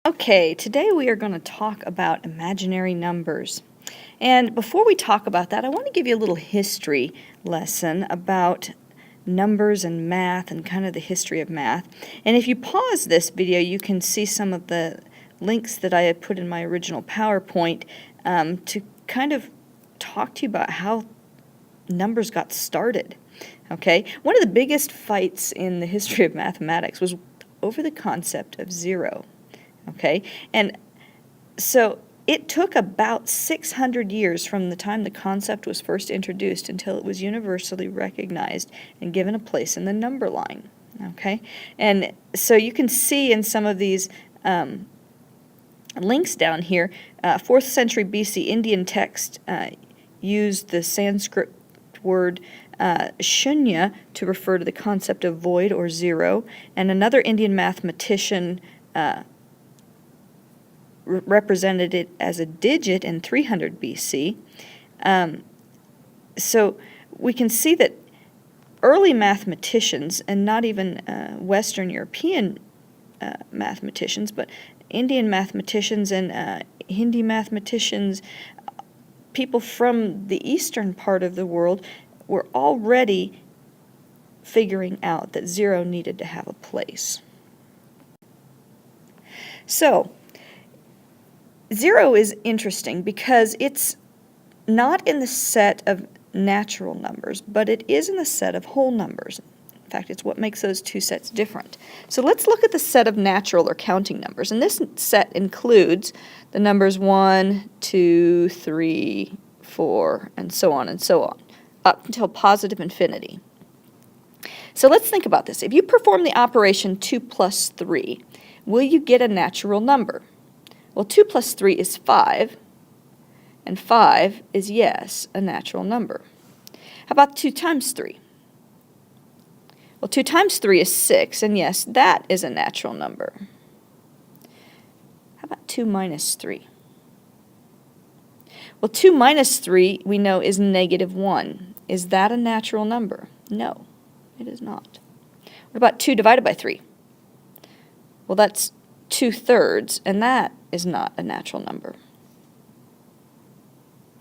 Okay, today we are going to talk about imaginary numbers. And before we talk about that, I want to give you a little history lesson about numbers and math and kind of the history of math. And if you pause this video, you can see some of the links that I had put in my original PowerPoint to kind of talk to you about how numbers got started. Okay, one of the biggest fights in the history of mathematics was over the concept of zero. Okay, and so it took about 600 years from the time the concept was first introduced until it was universally recognized and given a place in the number line. Okay, and so you can see in some of these links down here, 4th century BC Indian text used the Sanskrit word shunya to refer to the concept of void or zero, and another Indian mathematician represented it as a digit in 300 BC. So we can see that early mathematicians, and not even Western European mathematicians, but Indian mathematicians and Hindi mathematicians, people from the eastern part of the world, were already figuring out that zero needed to have a place. So, zero is interesting because it's not in the set of natural numbers, but it is in the set of whole numbers. In fact, it's what makes those two sets different. So let's look at the set of natural or counting numbers. And this set includes the numbers 1, 2, 3, 4, and so on, up until positive infinity. So let's think about this. If you perform the operation 2 plus 3, will you get a natural number? Well, 2 plus 3 is 5, and 5 is, yes, a natural number. How about 2 times 3? Well, 2 times 3 is 6, and yes, that is a natural number. How about 2 minus 3? Well, 2 minus 3, we know, is negative 1. Is that a natural number? No, it is not. What about 2 divided by 3? Well, that's 2/3, and that is not a natural number.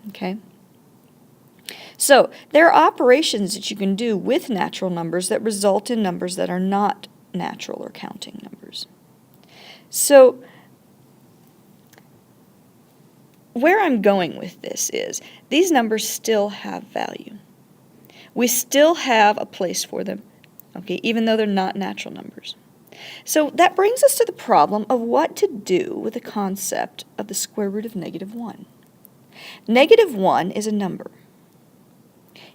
Okay? So there are operations that you can do with natural numbers that result in numbers that are not natural or counting numbers. So where I'm going with this is these numbers still have value. We still have a place for them, okay, even though they're not natural numbers. So that brings us to the problem of what to do with the concept of the square root of negative 1. Negative 1 is a number.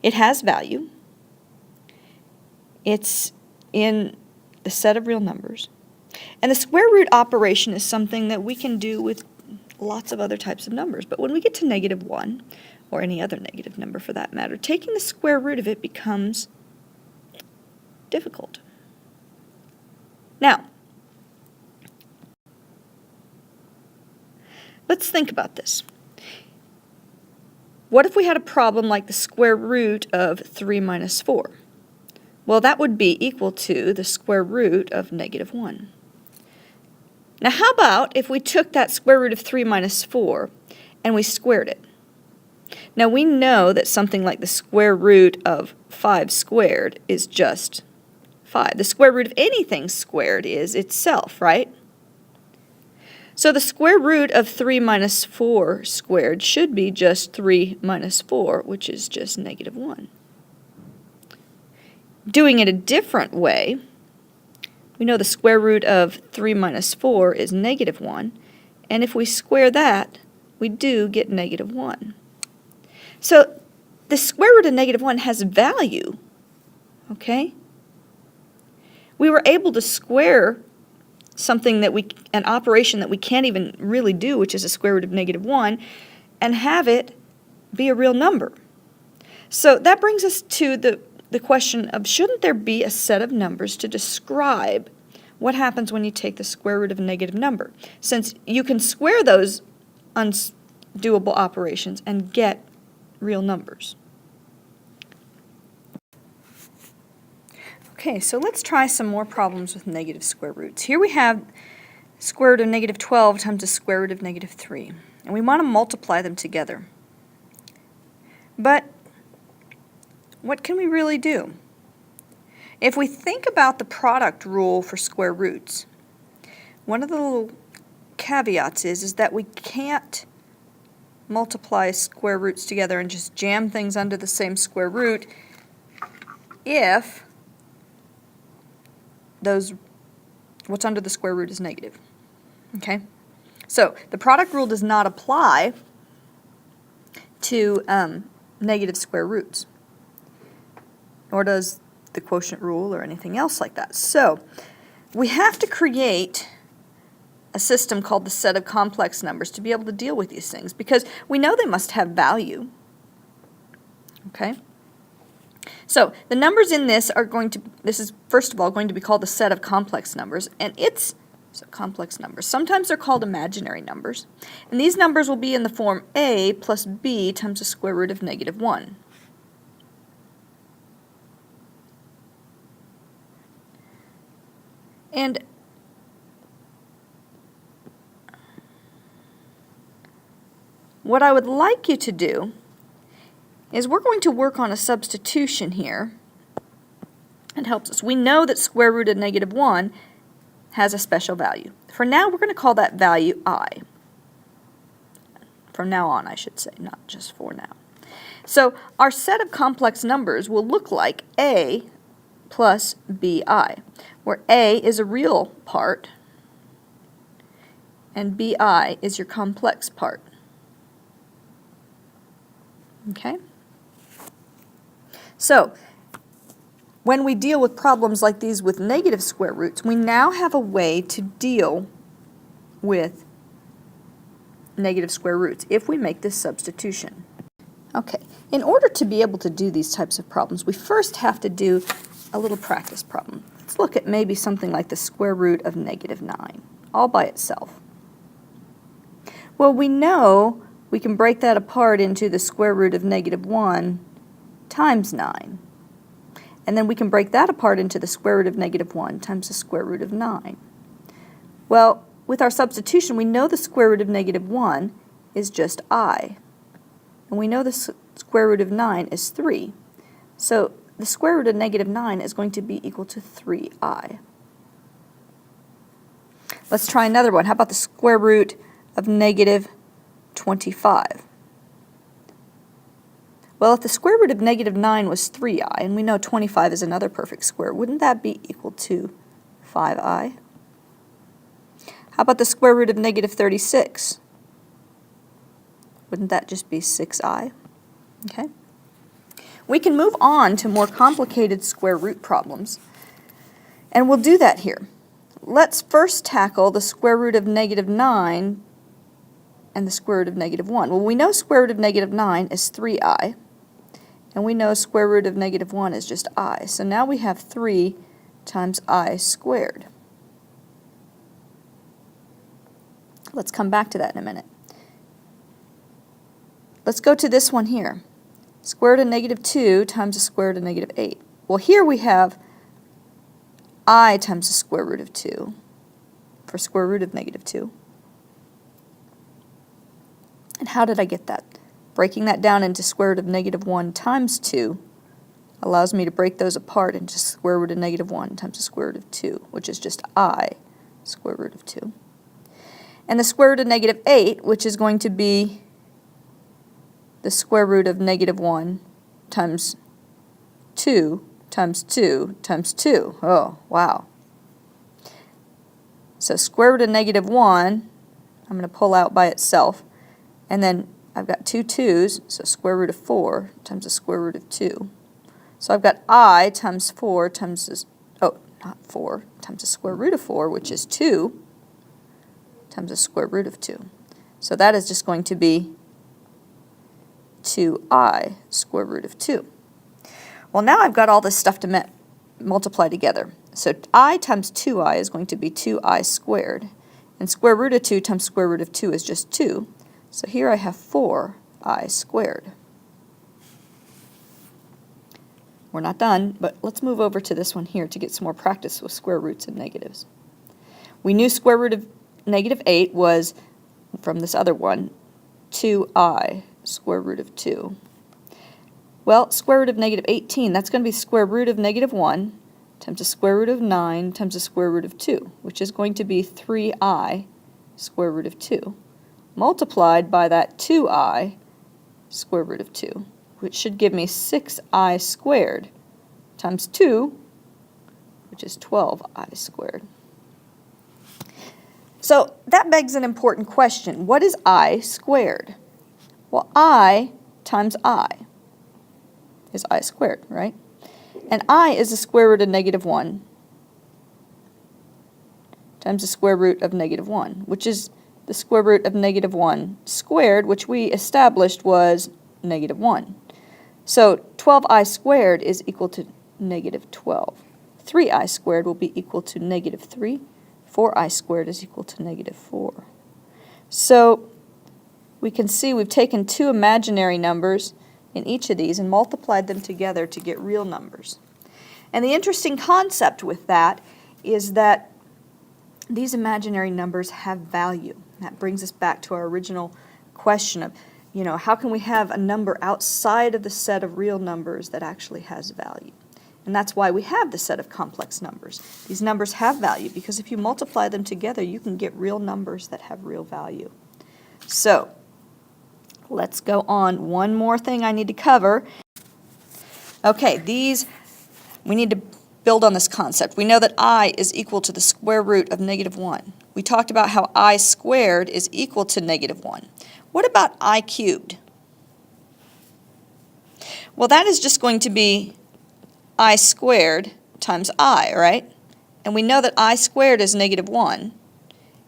It has value. It's in the set of real numbers. And the square root operation is something that we can do with lots of other types of numbers. But when we get to negative 1, or any other negative number for that matter, taking the square root of it becomes difficult. Now, let's think about this. What if we had a problem like the square root of 3 minus 4? Well, that would be equal to the square root of negative 1. Now, how about if we took that square root of 3 minus 4 and we squared it? Now, we know that something like the square root of 5 squared is just 5. The square root of anything squared is itself, right? So the square root of 3 minus 4 squared should be just 3 minus 4, which is just negative 1. Doing it a different way, we know the square root of 3 minus 4 is negative 1, and if we square that, we do get negative 1. So the square root of negative 1 has value, okay? We were able to square something an operation that we can't even really do, which is a square root of negative 1, and have it be a real number. So that brings us to the question of, shouldn't there be a set of numbers to describe what happens when you take the square root of a negative number? Since you can square those undoable operations and get real numbers. Okay, so let's try some more problems with negative square roots. Here we have square root of negative 12 times the square root of negative 3. And we want to multiply them together. But what can we really do? If we think about the product rule for square roots, one of the little caveats is that we can't multiply square roots together and just jam things under the same square root if what's under the square root is negative. Okay? So the product rule does not apply to negative square roots, nor does the quotient rule or anything else like that. So we have to create a system called the set of complex numbers to be able to deal with these things, because we know they must have value. Okay? So the numbers in this this is first of all going to be called the set of complex numbers, and so complex numbers. Sometimes they're called imaginary numbers, and these numbers will be in the form a plus b times the square root of negative 1. And what I would like you to do is we're going to work on a substitution here. It helps us. We know that square root of negative 1 has a special value. For now, we're going to call that value I. From now on, I should say, not just for now. So our set of complex numbers will look like a plus bi, where a is a real part and bi is your complex part. Okay? So, when we deal with problems like these with negative square roots, we now have a way to deal with negative square roots if we make this substitution. Okay, in order to be able to do these types of problems, we first have to do a little practice problem. Let's look at maybe something like the square root of negative 9, all by itself. Well, we know we can break that apart into the square root of negative 1 times 9. And then we can break that apart into the square root of negative 1 times the square root of 9. Well, with our substitution, we know the square root of negative 1 is just I. And we know the square root of 9 is 3. So the square root of negative 9 is going to be equal to 3I. Let's try another one. How about the square root of negative 25? Well, if the square root of negative 9 was 3i, and we know 25 is another perfect square, wouldn't that be equal to 5i? How about the square root of negative 36? Wouldn't that just be 6i? Okay. We can move on to more complicated square root problems, and we'll do that here. Let's first tackle the square root of negative 9 and the square root of negative 1. Well, we know square root of negative 9 is 3i, and we know square root of negative 1 is just I. So now we have 3 times I squared. Let's come back to that in a minute. Let's go to this one here. Square root of negative 2 times the square root of negative 8. Well, here we have I times the square root of 2 for square root of negative 2. And how did I get that? Breaking that down into square root of negative 1 times 2 allows me to break those apart into square root of negative 1 times the square root of 2, which is just I square root of 2. And the square root of negative 8, which is going to be the square root of negative 1 times 2 times 2 times 2. Oh, wow. So square root of negative 1, I'm going to pull out by itself. And then I've got two 2's, so square root of 4 times the square root of 2. So I've got I times 4 times this, not 4, times the square root of 4, which is 2, times the square root of 2. So that is just going to be 2I square root of 2. Well, now I've got all this stuff to multiply together. So I times 2I is going to be 2I squared. And square root of 2 times square root of 2 is just 2. So here I have 4I squared. We're not done, but let's move over to this one here to get some more practice with square roots and negatives. We knew square root of negative 8 was, from this other one, 2i, square root of 2. Well, square root of negative 18, that's going to be square root of negative 1 times the square root of 9 times the square root of 2, which is going to be 3i square root of 2, multiplied by that 2i square root of 2, which should give me 6i squared times 2, which is 12i squared. So that begs an important question. What is I squared? Well, I times I is I squared, right? And I is the square root of negative 1 times the square root of negative 1, which is the square root of negative 1 squared, which we established was negative 1. So 12i squared is equal to negative 12. 3i squared will be equal to negative 3. 4i squared is equal to negative 4. So we can see we've taken two imaginary numbers in each of these and multiplied them together to get real numbers. And the interesting concept with that is that these imaginary numbers have value. That brings us back to our original question of, how can we have a number outside of the set of real numbers that actually has value? And that's why we have the set of complex numbers. These numbers have value because if you multiply them together, you can get real numbers that have real value. So, let's go on. One more thing I need to cover. Okay, we need to build on this concept. We know that I is equal to the square root of negative 1. We talked about how I squared is equal to negative 1. What about I cubed? Well, that is just going to be I squared times I, right? And we know that I squared is negative 1.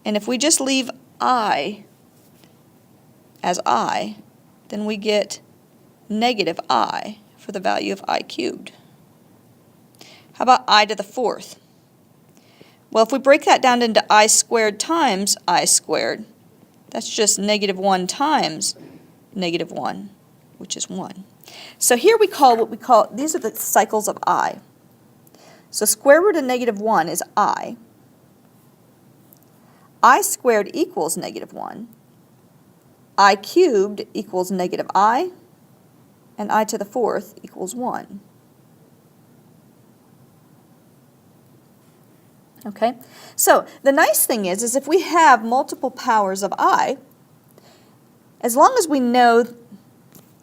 And if we just leave I as I, then we get negative I for the value of I cubed. How about I to the 4th? Well, if we break that down into I squared times I squared, that's just negative 1 times negative 1, which is 1. So here we call these are the cycles of I. So square root of negative 1 is I. I squared equals negative 1. I cubed equals negative I. And I to the 4th equals 1. Okay? So the nice thing is if we have multiple powers of I, as long as we know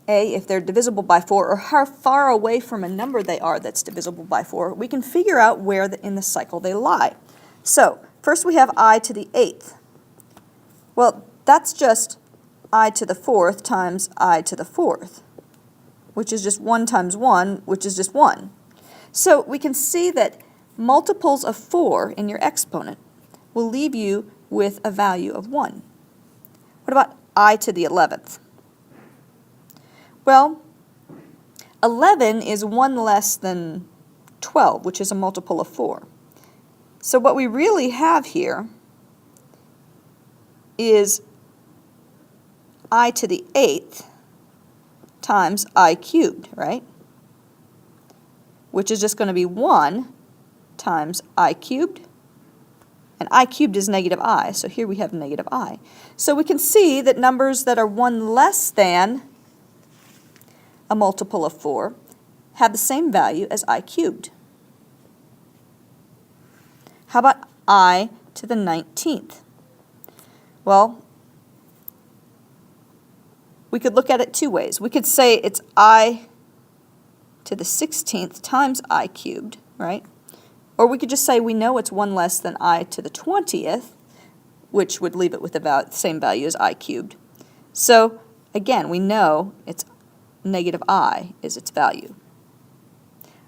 if they're divisible by 4 or how far away from a number they are that's divisible by 4, we can figure out where in the cycle they lie. So first we have I to the 8th. Well, that's just I to the 4th times I to the 4th, which is just 1 times 1, which is just 1. So we can see that multiples of 4 in your exponent will leave you with a value of 1. What about I to the 11th? Well, 11 is 1 less than 12, which is a multiple of 4. So what we really have here is I to the 8th times I cubed, right? Which is just going to be 1 times I cubed. And I cubed is negative I, so here we have negative I. So we can see that numbers that are 1 less than a multiple of 4 have the same value as I cubed. How about I to the 19th? Well, we could look at it two ways. We could say it's I to the 16th times I cubed, right? Or we could just say we know it's 1 less than I to the 20th, which would leave it with the same value as I cubed. So again, we know it's negative I is its value.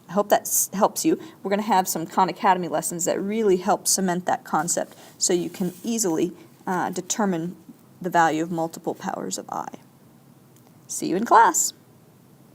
I hope that helps you. We're going to have some Khan Academy lessons that really help cement that concept so you can easily determine the value of multiple powers of I. See you in class.